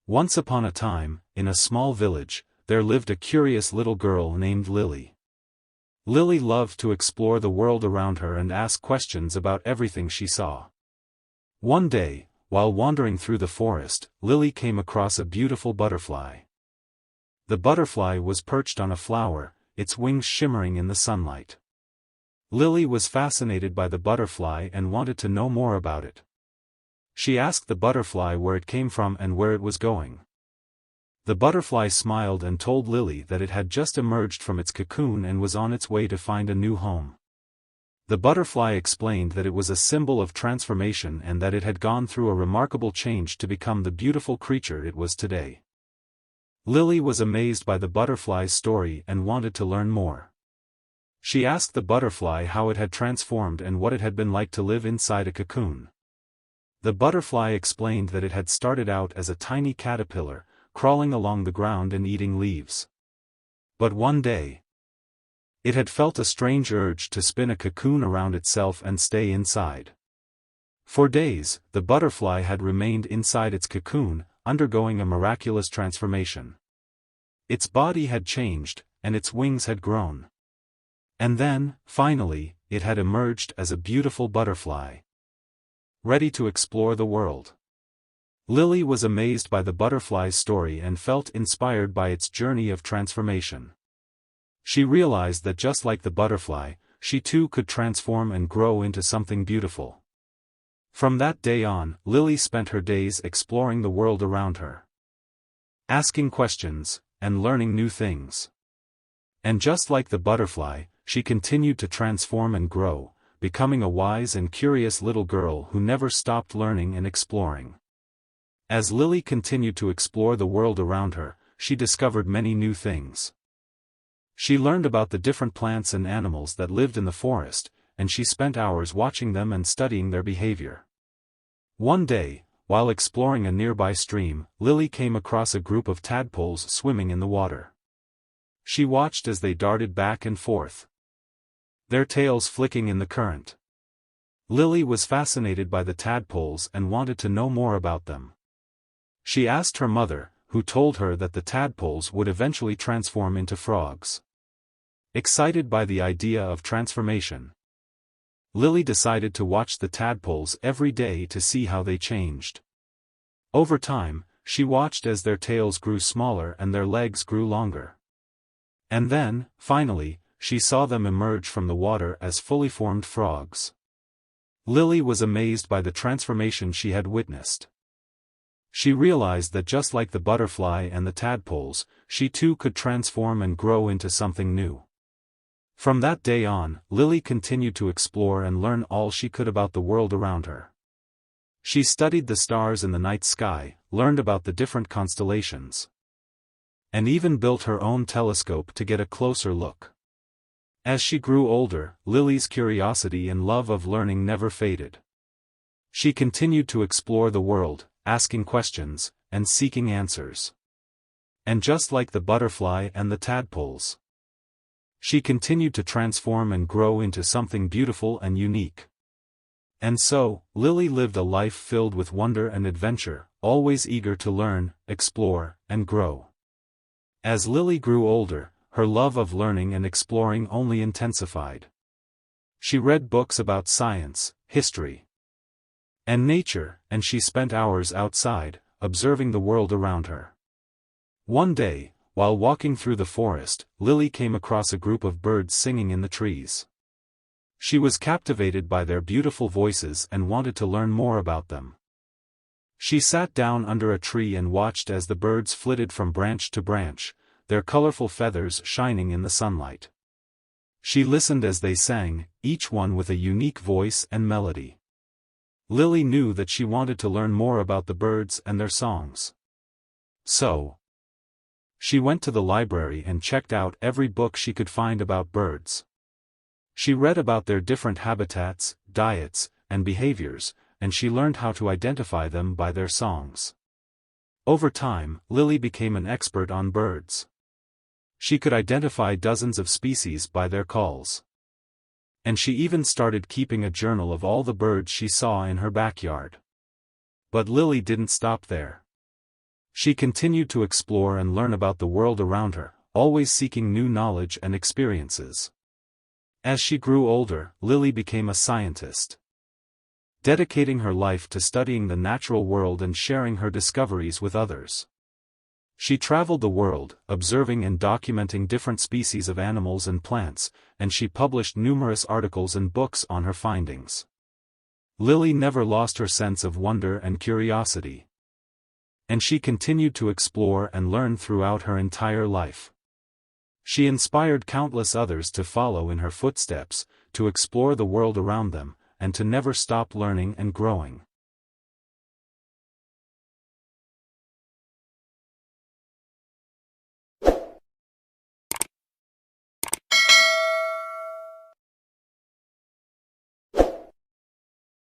Once upon a time, in a small village, there lived a curious little girl named Lily. Lily loved to explore the world around her and ask questions about everything she saw. One day, while wandering through the forest, Lily came across a beautiful butterfly. The butterfly was perched on a flower, its wings shimmering in the sunlight. Lily was fascinated by the butterfly and wanted to know more about it. She asked the butterfly where it came from and where it was going. The butterfly smiled and told Lily that it had just emerged from its cocoon and was on its way to find a new home. The butterfly explained that it was a symbol of transformation and that it had gone through a remarkable change to become the beautiful creature it was today. Lily was amazed by the butterfly's story and wanted to learn more. She asked the butterfly how it had transformed and what it had been like to live inside a cocoon. The butterfly explained that it had started out as a tiny caterpillar, crawling along the ground and eating leaves. But one day, it had felt a strange urge to spin a cocoon around itself and stay inside. For days, the butterfly had remained inside its cocoon, undergoing a miraculous transformation. Its body had changed, and its wings had grown. And then, finally, it had emerged as a beautiful butterfly, ready to explore the world. Lily was amazed by the butterfly's story and felt inspired by its journey of transformation. She realized that just like the butterfly, she too could transform and grow into something beautiful. From that day on, Lily spent her days exploring the world around her, asking questions, and learning new things. And just like the butterfly, she continued to transform and grow, becoming a wise and curious little girl who never stopped learning and exploring. As Lily continued to explore the world around her, she discovered many new things. She learned about the different plants and animals that lived in the forest, and she spent hours watching them and studying their behavior. One day, while exploring a nearby stream, Lily came across a group of tadpoles swimming in the water. She watched as they darted back and forth, their tails flicking in the current. Lily was fascinated by the tadpoles and wanted to know more about them. She asked her mother, who told her that the tadpoles would eventually transform into frogs. Excited by the idea of transformation, Lily decided to watch the tadpoles every day to see how they changed. Over time, she watched as their tails grew smaller and their legs grew longer. And then, finally, she saw them emerge from the water as fully formed frogs. Lily was amazed by the transformation she had witnessed. She realized that just like the butterfly and the tadpoles, she too could transform and grow into something new. From that day on, Lily continued to explore and learn all she could about the world around her. She studied the stars in the night sky, learned about the different constellations, and even built her own telescope to get a closer look. As she grew older, Lily's curiosity and love of learning never faded. She continued to explore the world, asking questions, and seeking answers. And just like the butterfly and the tadpoles, she continued to transform and grow into something beautiful and unique. And so, Lily lived a life filled with wonder and adventure, always eager to learn, explore, and grow. As Lily grew older, her love of learning and exploring only intensified. She read books about science, history, and nature, and she spent hours outside, observing the world around her. One day, while walking through the forest, Lily came across a group of birds singing in the trees. She was captivated by their beautiful voices and wanted to learn more about them. She sat down under a tree and watched as the birds flitted from branch to branch, their colorful feathers shining in the sunlight. She listened as they sang, each one with a unique voice and melody. Lily knew that she wanted to learn more about the birds and their songs. So, she went to the library and checked out every book she could find about birds. She read about their different habitats, diets, and behaviors, and she learned how to identify them by their songs. Over time, Lily became an expert on birds. She could identify dozens of species by their calls. And she even started keeping a journal of all the birds she saw in her backyard. But Lily didn't stop there. She continued to explore and learn about the world around her, always seeking new knowledge and experiences. As she grew older, Lilly became a scientist, dedicating her life to studying the natural world and sharing her discoveries with others. She traveled the world, observing and documenting different species of animals and plants, and she published numerous articles and books on her findings. Lilly never lost her sense of wonder and curiosity, and she continued to explore and learn throughout her entire life. She inspired countless others to follow in her footsteps, to explore the world around them, and to never stop learning and growing.